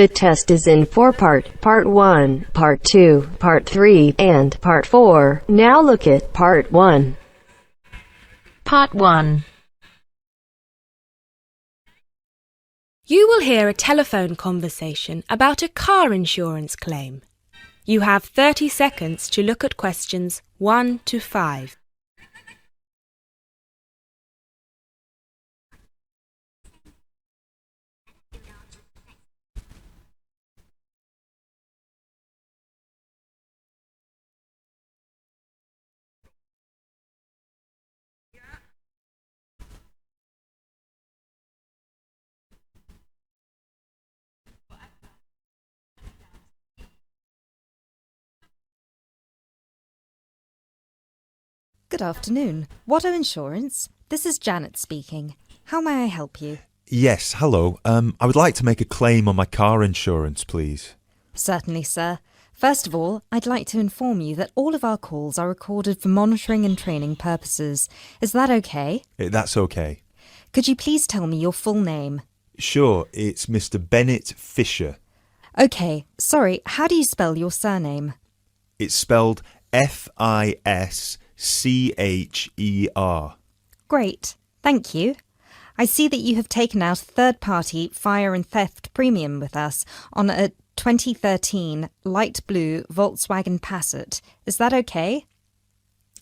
The test is in 4-part, Part 1, Part 2, Part 3, and Part 4. Now look at Part 1. Part 1. You will hear a telephone conversation about a car insurance claim. You have 30 seconds to look at questions 1 to 5. Good afternoon. Watto Insurance. This is Janet speaking. How may I help you? Yes, hello. I would like to make a claim on my car insurance, please. Certainly, sir. First of all, I'd like to inform you that all of our calls are recorded for monitoring and training purposes. Is that okay? That's okay. Could you please tell me your full name? Sure, it's Mr. Bennett Fisher. Okay, sorry, how do you spell your surname? It's spelled Fischer. Great, thank you. I see that you have taken out a third-party fire and theft premium with us on a 2013 light blue Volkswagen Passat. Is that okay?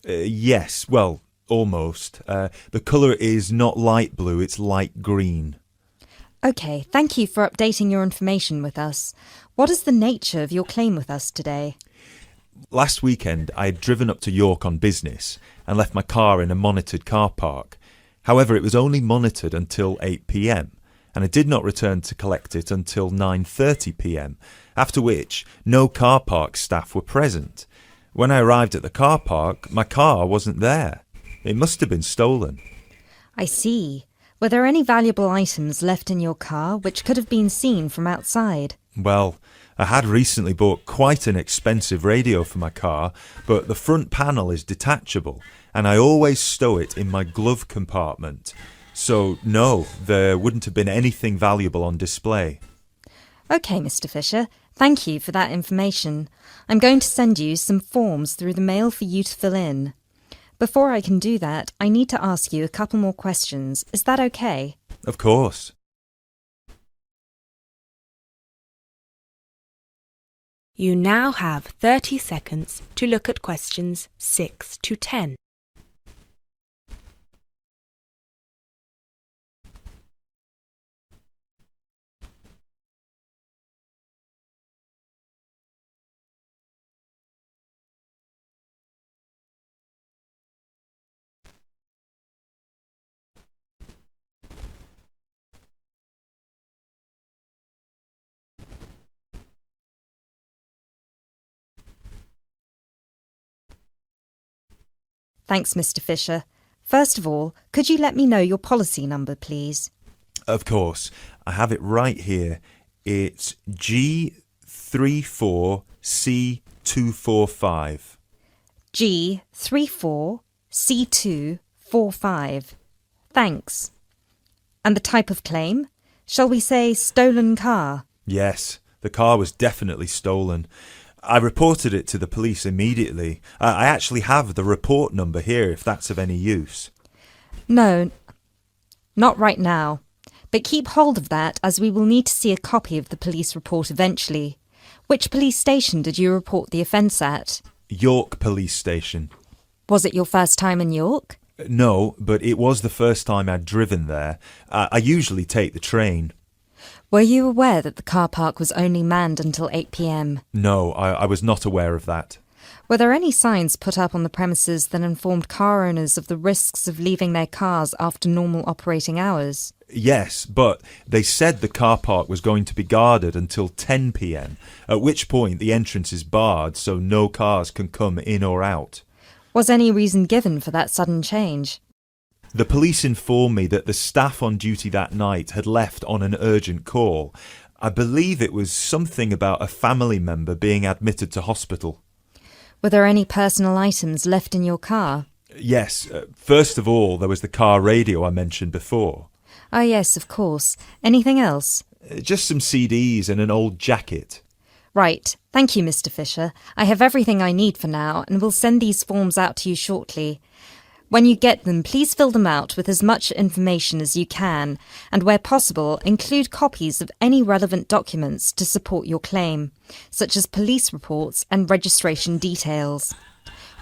Yes, well, almost. The colour is not light blue, it's light green. Okay, thank you for updating your information with us. What is the nature of your claim with us today? Last weekend, I had driven up to York on business and left my car in a monitored car park. However, it was only monitored until 8 p.m, and I did not return to collect it until 9:30 p.m, after which no car park staff were present. When I arrived at the car park, my car wasn't there. It must have been stolen. I see. Were there any valuable items left in your car which could have been seen from outside? Well, I had recently bought quite an expensive radio for my car, but the front panel is detachable, and I always stow it in my glove compartment. So, no, there wouldn't have been anything valuable on display. Okay, Mr. Fisher. Thank you for that information. I'm going to send you some forms through the mail for you to fill in. Before I can do that, I need to ask you a couple more questions. Is that okay? Of course. You now have 30 seconds to look at questions 6 to 10. Thanks, Mr. Fisher. First of all, could you let me know your policy number, please? Of course. I have it right here. It's G34C245. G34C245. Thanks. And the type of claim? Shall we say stolen car? Yes, the car was definitely stolen. I reported it to the police immediately. I actually have the report number here if that's of any use. No, not right now. But keep hold of that as we will need to see a copy of the police report eventually. Which police station did you report the offence at? York Police Station. Was it your first time in York? No, but it was the first time I'd driven there. I usually take the train. Were you aware that the car park was only manned until 8 p.m? No, I was not aware of that. Were there any signs put up on the premises that informed car owners of the risks of leaving their cars after normal operating hours? Yes, but they said the car park was going to be guarded until 10 p.m, at which point the entrance is barred so no cars can come in or out. Was any reason given for that sudden change? The police informed me that the staff on duty that night had left on an urgent call. I believe it was something about a family member being admitted to hospital. Were there any personal items left in your car? Yes, first of all there was the car radio I mentioned before. Ah, yes, of course. Anything else? Just some CDs and an old jacket. Right. Thank you, Mr. Fisher. I have everything I need for now and will send these forms out to you shortly. When you get them, please fill them out with as much information as you can, and where possible, include copies of any relevant documents to support your claim, such as police reports and registration details.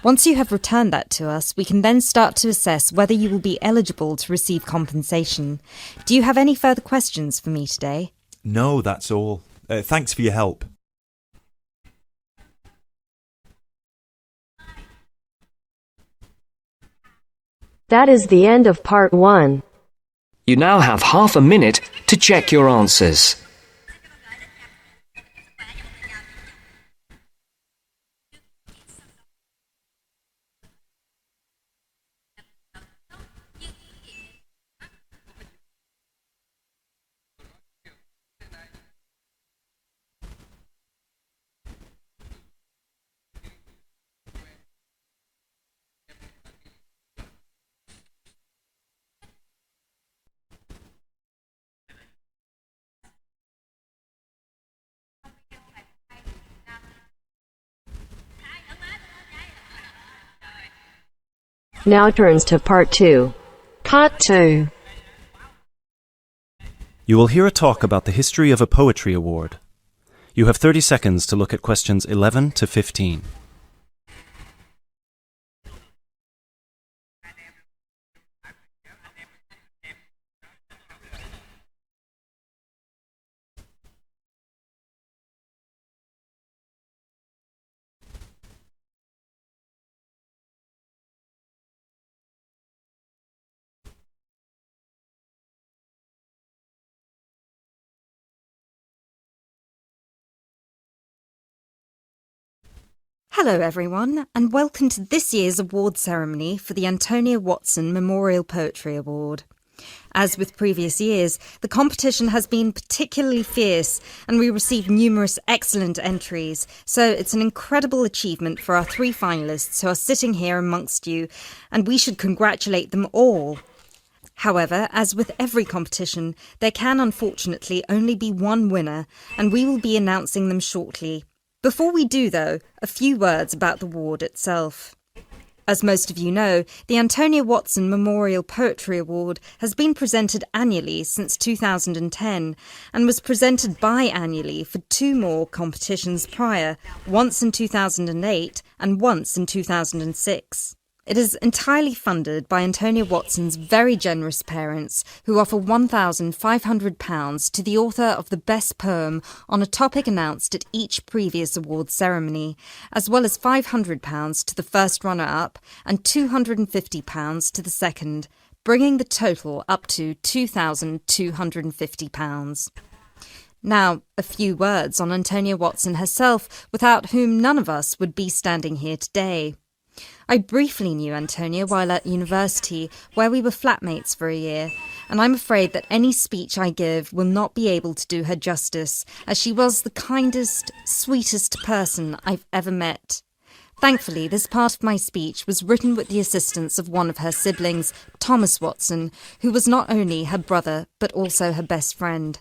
Once you have returned that to us, we can then start to assess whether you will be eligible to receive compensation. Do you have any further questions for me today? No, that's all. Thanks for your help. That is the end of part 1. You now have half a minute to check your answers. Now turns to part 2. Part 2. You will hear a talk about the history of a poetry award. You have 30 seconds to look at questions 11 to 15. Hello everyone, and welcome to this year's award ceremony for the Antonia Watson Memorial Poetry Award. As with previous years, the competition has been particularly fierce and we received numerous excellent entries, so it's an incredible achievement for our 3 finalists who are sitting here amongst you, and we should congratulate them all. However, as with every competition, there can unfortunately only be one winner, and we will be announcing them shortly. Before we do, though, a few words about the award itself. As most of you know, the Antonia Watson Memorial Poetry Award has been presented annually since 2010 and was presented biannually for 2 more competitions prior, once in 2008 and once in 2006. It is entirely funded by Antonia Watson's very generous parents, who offer £1,500 to the author of the best poem on a topic announced at each previous award ceremony, as well as £500 to the first runner-up and £250 to the second, bringing the total up to £2,250. Now, a few words on Antonia Watson herself, without whom none of us would be standing here today. I briefly knew Antonia while at university, where we were flatmates for a year, and I'm afraid that any speech I give will not be able to do her justice, as she was the kindest, sweetest person I've ever met. Thankfully, this part of my speech was written with the assistance of one of her siblings, Thomas Watson, who was not only her brother, but also her best friend.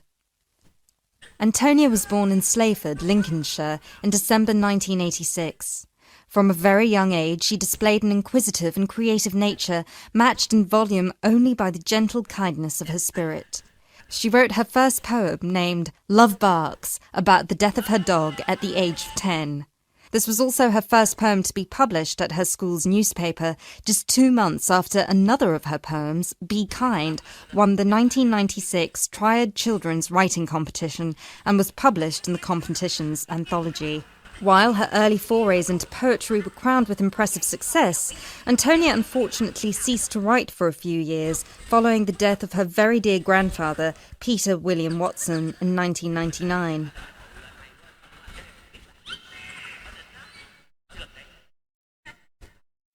Antonia was born in Slayford, Lincolnshire, in December 1986. From a very young age, she displayed an inquisitive and creative nature, matched in volume only by the gentle kindness of her spirit. She wrote her first poem, named Love Barks, about the death of her dog at the age of 10. This was also her first poem to be published at her school's newspaper, just 2 months after another of her poems, Be Kind, won the 1996 Triad Children's Writing Competition and was published in the competition's anthology. While her early forays into poetry were crowned with impressive success, Antonia unfortunately ceased to write for a few years, following the death of her very dear grandfather, Peter William Watson, in 1999.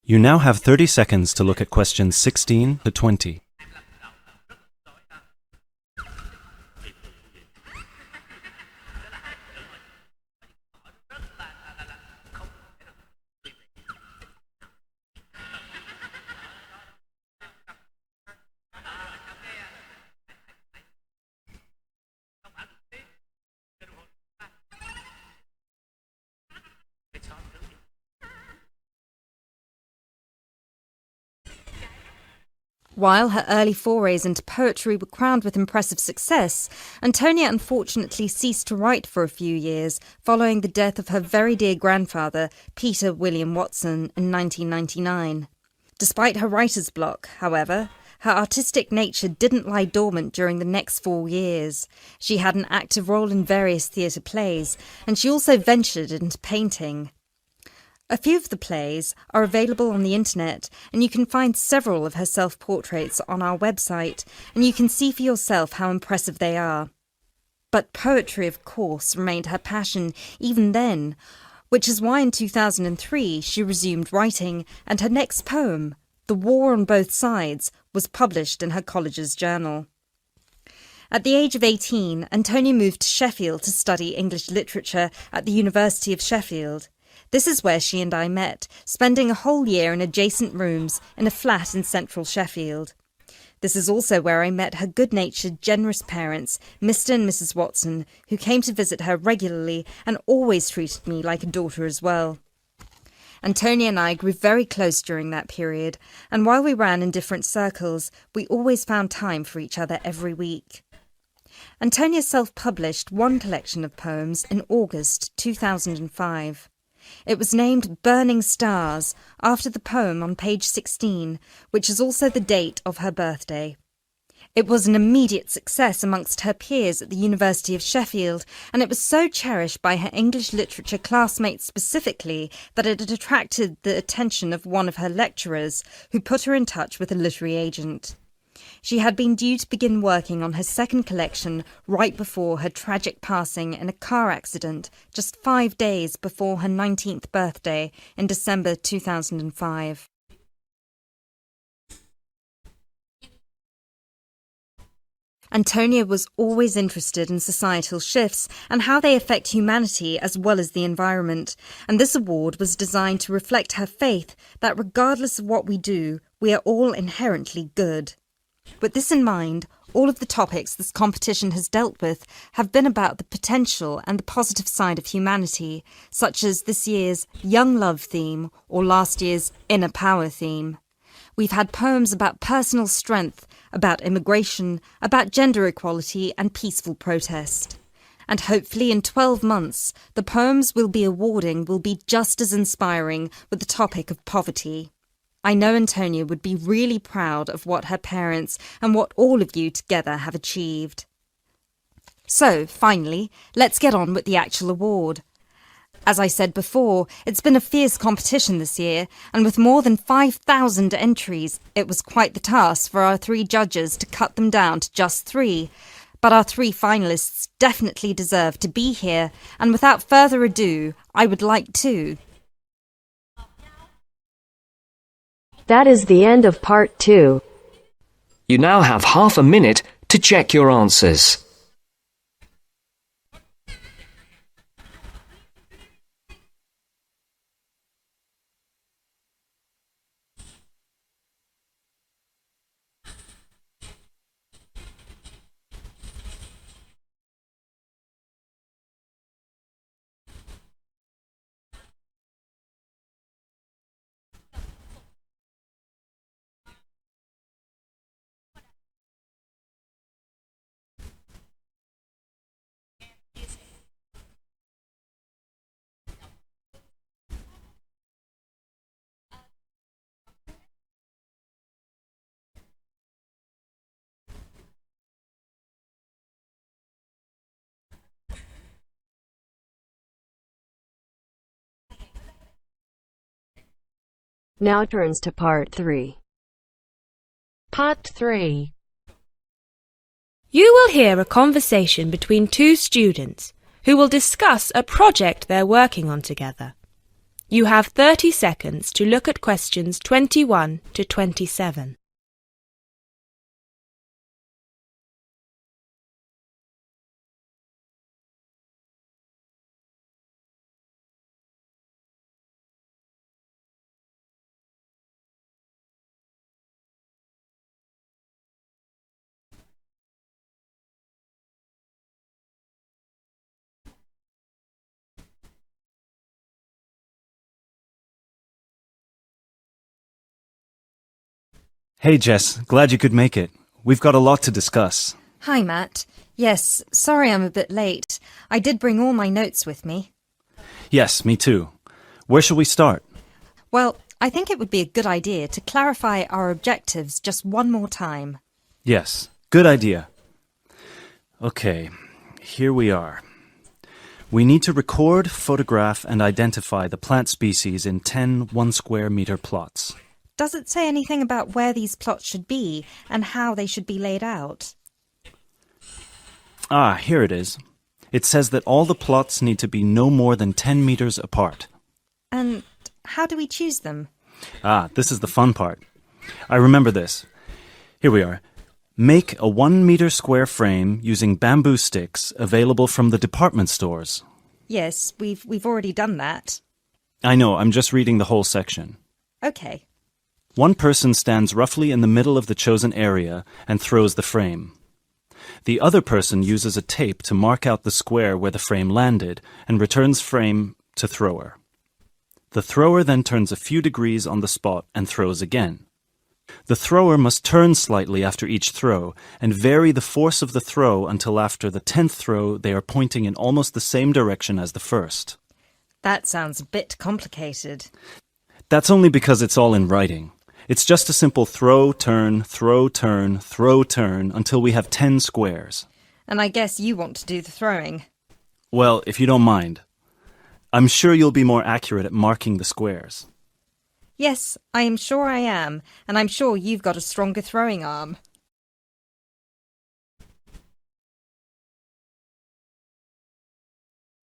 You now have 30 seconds to look at questions 16 to 20. While her early forays into poetry were crowned with impressive success, Antonia unfortunately ceased to write for a few years following the death of her very dear grandfather, Peter William Watson, in 1999. Despite her writer's block, however, her artistic nature didn't lie dormant during the next 4 years. She had an active role in various theatre plays, and she also ventured into painting. A few of the plays are available on the internet, and you can find several of her self-portraits on our website, and you can see for yourself how impressive they are. But poetry, of course, remained her passion even then, which is why in 2003 she resumed writing, and her next poem, The War on Both Sides, was published in her college's journal. At the age of 18, Antonia moved to Sheffield to study English literature at the University of Sheffield. This is where she and I met, spending a whole year in adjacent rooms in a flat in central Sheffield. This is also where I met her good-natured, generous parents, Mr. and Mrs. Watson, who came to visit her regularly and always treated me like a daughter as well. Antonia and I grew very close during that period, and while we ran in different circles, we always found time for each other every week. Antonia self-published one collection of poems in August 2005. It was named Burning Stars, after the poem on page 16, which is also the date of her birthday. It was an immediate success amongst her peers at the University of Sheffield, and it was so cherished by her English literature classmates specifically that it had attracted the attention of one of her lecturers, who put her in touch with a literary agent. She had been due to begin working on her second collection right before her tragic passing in a car accident just 5 days before her 19th birthday in December 2005. Antonia was always interested in societal shifts and how they affect humanity as well as the environment, and this award was designed to reflect her faith that regardless of what we do, we are all inherently good. With this in mind, all of the topics this competition has dealt with have been about the potential and the positive side of humanity, such as this year's Young Love theme or last year's Inner Power theme. We've had poems about personal strength, about immigration, about gender equality and peaceful protest. And hopefully in 12 months, the poems we'll be awarding will be just as inspiring with the topic of poverty. I know Antonia would be really proud of what her parents and what all of you together have achieved. So, finally, let's get on with the actual award. As I said before, it's been a fierce competition this year, and with more than 5,000 entries, it was quite the task for our 3 judges to cut them down to just 3. But our 3 finalists definitely deserve to be here, and without further ado, I would like to... That is the end of part 2. You now have half a minute to check your answers. Now turns to part 3. Part 3. You will hear a conversation between 2 students who will discuss a project they're working on together. You have 30 seconds to look at questions 21 to 27. Hey, Jess. Glad you could make it. We've got a lot to discuss. Hi, Matt. Yes, sorry I'm a bit late. I did bring all my notes with me. Yes, me too. Where shall we start? Well, I think it would be a good idea to clarify our objectives just one more time. Yes, good idea. Okay, here we are. We need to record, photograph, and identify the plant species in 10 1-square-meter plots. Does it say anything about where these plots should be and how they should be laid out? Ah, here it is. It says that all the plots need to be no more than 10 meters apart. And how do we choose them? Ah, this is the fun part. I remember this. Here we are. Make a 1-meter square frame using bamboo sticks available from the department stores. Yes, we've already done that. I know, I'm just reading the whole section. Okay. One person stands roughly in the middle of the chosen area and throws the frame. The other person uses a tape to mark out the square where the frame landed and returns frame to thrower. The thrower then turns a few degrees on the spot and throws again. The thrower must turn slightly after each throw and vary the force of the throw until after the 10th throw they are pointing in almost the same direction as the first. That sounds a bit complicated. That's only because it's all in writing. It's just a simple throw, turn, throw, turn, throw, turn until we have 10 squares. And I guess you want to do the throwing. Well, if you don't mind. I'm sure you'll be more accurate at marking the squares. Yes, I am sure I am, and I'm sure you've got a stronger throwing arm.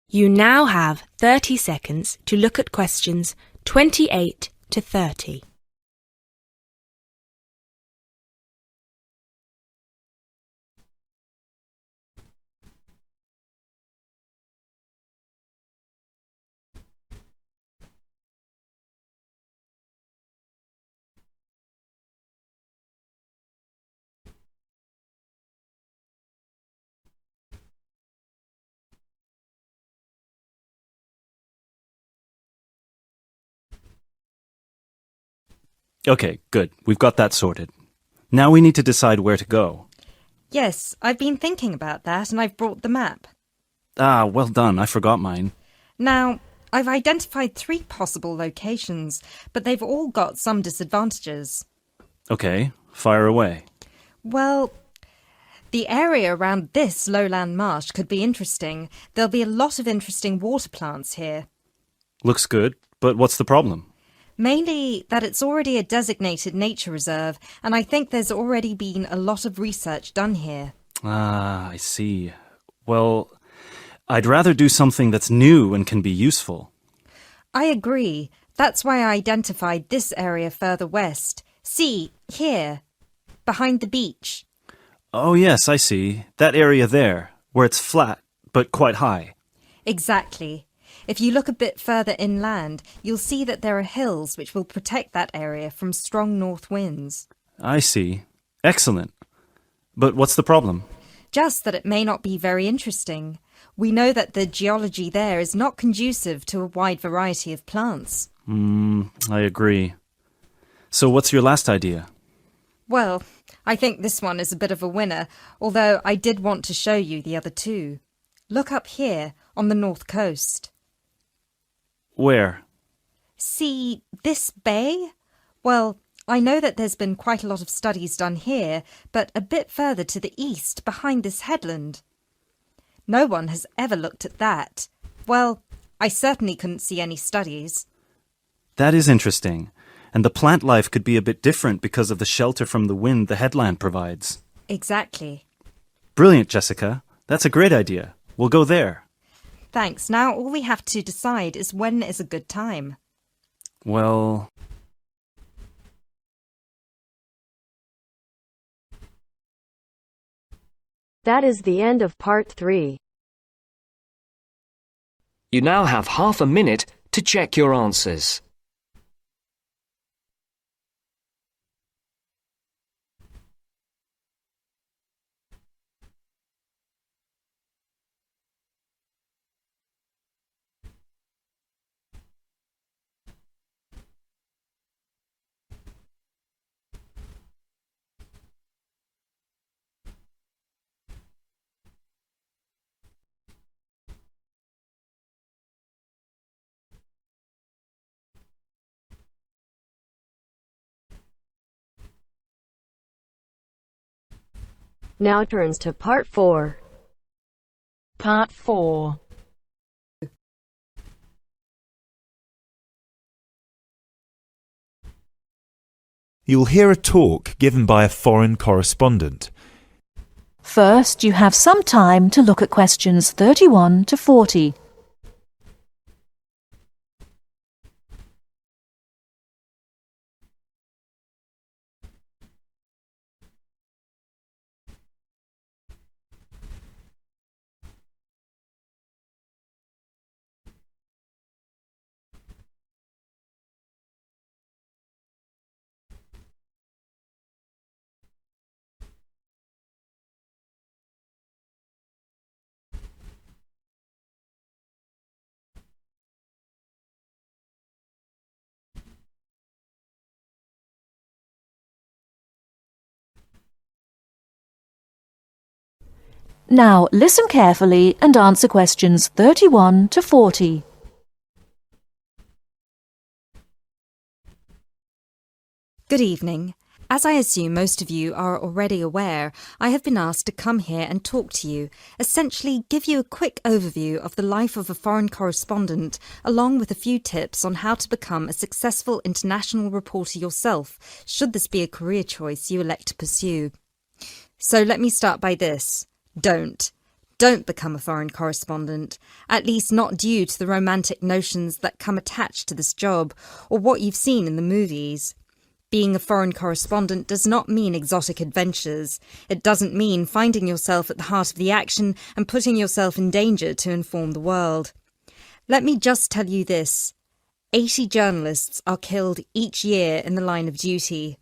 You now have 30 seconds to look at questions 28 to 30. Okay, good. We've got that sorted. Now we need to decide where to go. Yes, I've been thinking about that and I've brought the map. Ah, well done. I forgot mine. Now, I've identified 3 possible locations, but they've all got some disadvantages. Okay, fire away. Well, the area around this lowland marsh could be interesting. There'll be a lot of interesting water plants here. Looks good, but what's the problem? Mainly that it's already a designated nature reserve, and I think there's already been a lot of research done here. Ah, I see. Well, I'd rather do something that's new and can be useful. I agree. That's why I identified this area further west. See, here, behind the beach. Oh, yes, I see. That area there, where it's flat, but quite high. Exactly. If you look a bit further inland, you'll see that there are hills which will protect that area from strong north winds. I see. Excellent. But what's the problem? Just that it may not be very interesting. We know that the geology there is not conducive to a wide variety of plants. I agree. So what's your last idea? Well, I think this one is a bit of a winner, although I did want to show you the other 2. Look up here, on the north coast. Where? See this bay? Well, I know that there's been quite a lot of studies done here, but a bit further to the east, behind this headland. No one has ever looked at that. Well, I certainly couldn't see any studies. That is interesting. And the plant life could be a bit different because of the shelter from the wind the headland provides. Exactly. Brilliant, Jessica. That's a great idea. We'll go there. Thanks. Now all we have to decide is when is a good time. Well... That is the end of part 3. You now have half a minute to check your answers. Now turns to Part 4. Part 4. You'll hear a talk given by a foreign correspondent. First, you have some time to look at questions 31 to 40. Now listen carefully and answer questions 31 to 40. Good evening. As I assume most of you are already aware, I have been asked to come here and talk to you, essentially give you a quick overview of the life of a foreign correspondent, along with a few tips on how to become a successful international reporter yourself, should this be a career choice you elect to pursue. So let me start by this. Don't become a foreign correspondent, at least not due to the romantic notions that come attached to this job, or what you've seen in the movies. Being a foreign correspondent does not mean exotic adventures. It doesn't mean finding yourself at the heart of the action and putting yourself in danger to inform the world. Let me just tell you this. 80 journalists are killed each year in the line of duty.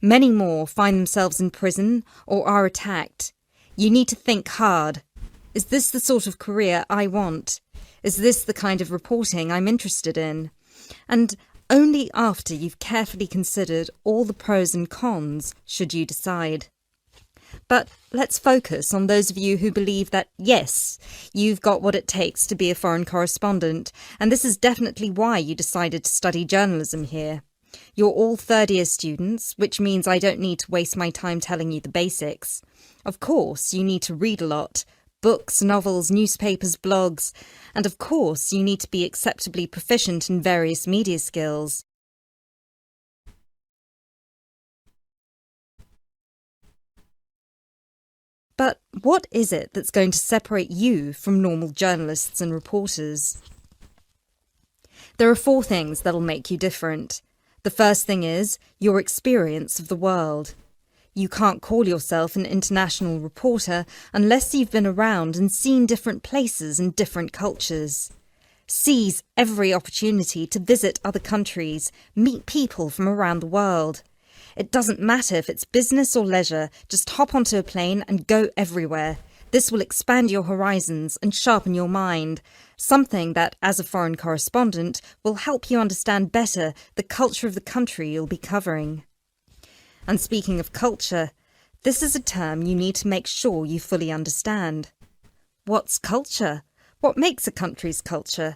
Many more find themselves in prison or are attacked. You need to think hard. Is this the sort of career I want? Is this the kind of reporting I'm interested in? And only after you've carefully considered all the pros and cons should you decide. But let's focus on those of you who believe that, yes, you've got what it takes to be a foreign correspondent, and this is definitely why you decided to study journalism here. You're all third-year students, which means I don't need to waste my time telling you the basics. Of course, you need to read a lot. Books, novels, newspapers, blogs. And of course, you need to be acceptably proficient in various media skills. But what is it that's going to separate you from normal journalists and reporters? There are 4 things that'll make you different. The first thing is your experience of the world. You can't call yourself an international reporter unless you've been around and seen different places and different cultures. Seize every opportunity to visit other countries, meet people from around the world. It doesn't matter if it's business or leisure, just hop onto a plane and go everywhere. This will expand your horizons and sharpen your mind, something that, as a foreign correspondent, will help you understand better the culture of the country you'll be covering. And speaking of culture, this is a term you need to make sure you fully understand. What's culture? What makes a country's culture?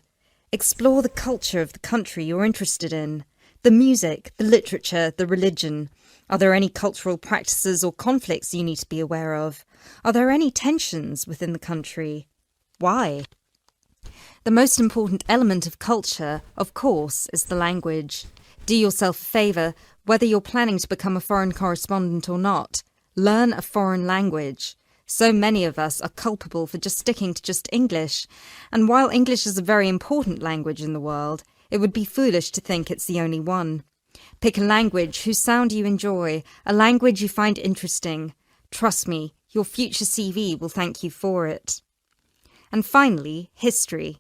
Explore the culture of the country you're interested in. The music, the literature, the religion. Are there any cultural practices or conflicts you need to be aware of? Are there any tensions within the country? Why? The most important element of culture, of course, is the language. Do yourself a favour, whether you're planning to become a foreign correspondent or not. Learn a foreign language. So many of us are culpable for just sticking to just English. And while English is a very important language in the world, it would be foolish to think it's the only one. Pick a language whose sound you enjoy, a language you find interesting. Trust me, your future CV will thank you for it. And finally, history.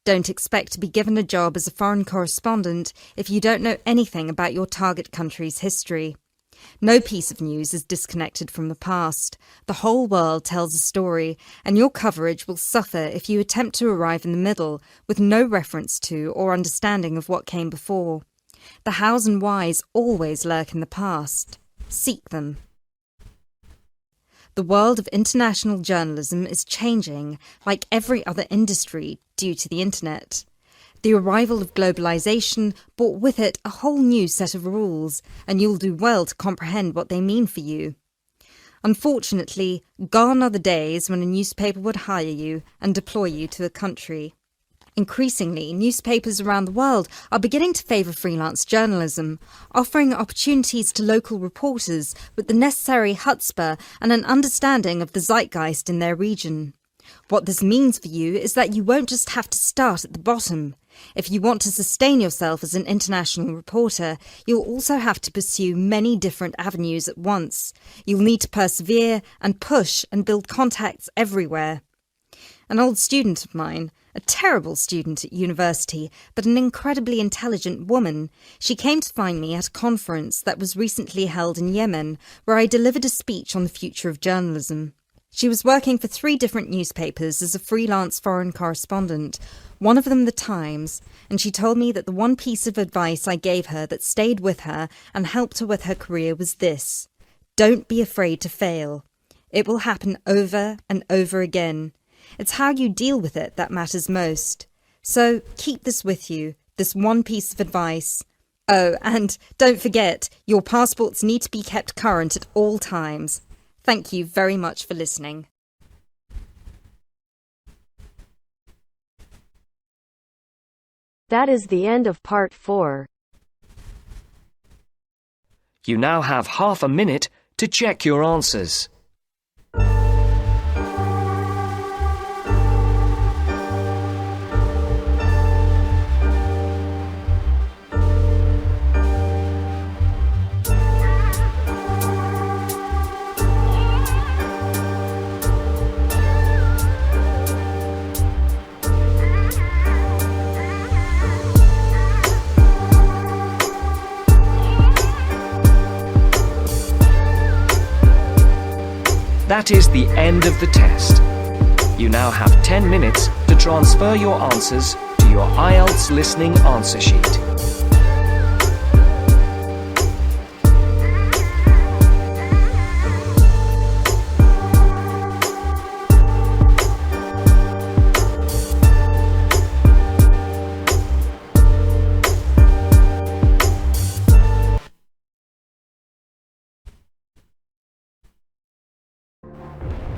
Don't expect to be given a job as a foreign correspondent if you don't know anything about your target country's history. No piece of news is disconnected from the past. The whole world tells a story, and your coverage will suffer if you attempt to arrive in the middle with no reference to or understanding of what came before. The hows and whys always lurk in the past. Seek them. The world of international journalism is changing, like every other industry, due to the internet. The arrival of globalization brought with it a whole new set of rules, and you'll do well to comprehend what they mean for you. Unfortunately, gone are the days when a newspaper would hire you and deploy you to a country. Increasingly, newspapers around the world are beginning to favour freelance journalism, offering opportunities to local reporters with the necessary chutzpah and an understanding of the zeitgeist in their region. What this means for you is that you won't just have to start at the bottom. If you want to sustain yourself as an international reporter, you'll also have to pursue many different avenues at once. You'll need to persevere and push and build contacts everywhere. An old student of mine, a terrible student at university, but an incredibly intelligent woman, she came to find me at a conference that was recently held in Yemen, where I delivered a speech on the future of journalism. She was working for 3 different newspapers as a freelance foreign correspondent, one of them The Times, and she told me that the one piece of advice I gave her that stayed with her and helped her with her career was this: don't be afraid to fail. It will happen over and over again. It's how you deal with it that matters most. So keep this with you, this one piece of advice. Oh, and don't forget, your passports need to be kept current at all times. Thank you very much for listening. That is the end of part 4. You now have half a minute to check your answers. That is the end of the test. You now have 10 minutes to transfer your answers to your IELTS listening answer sheet.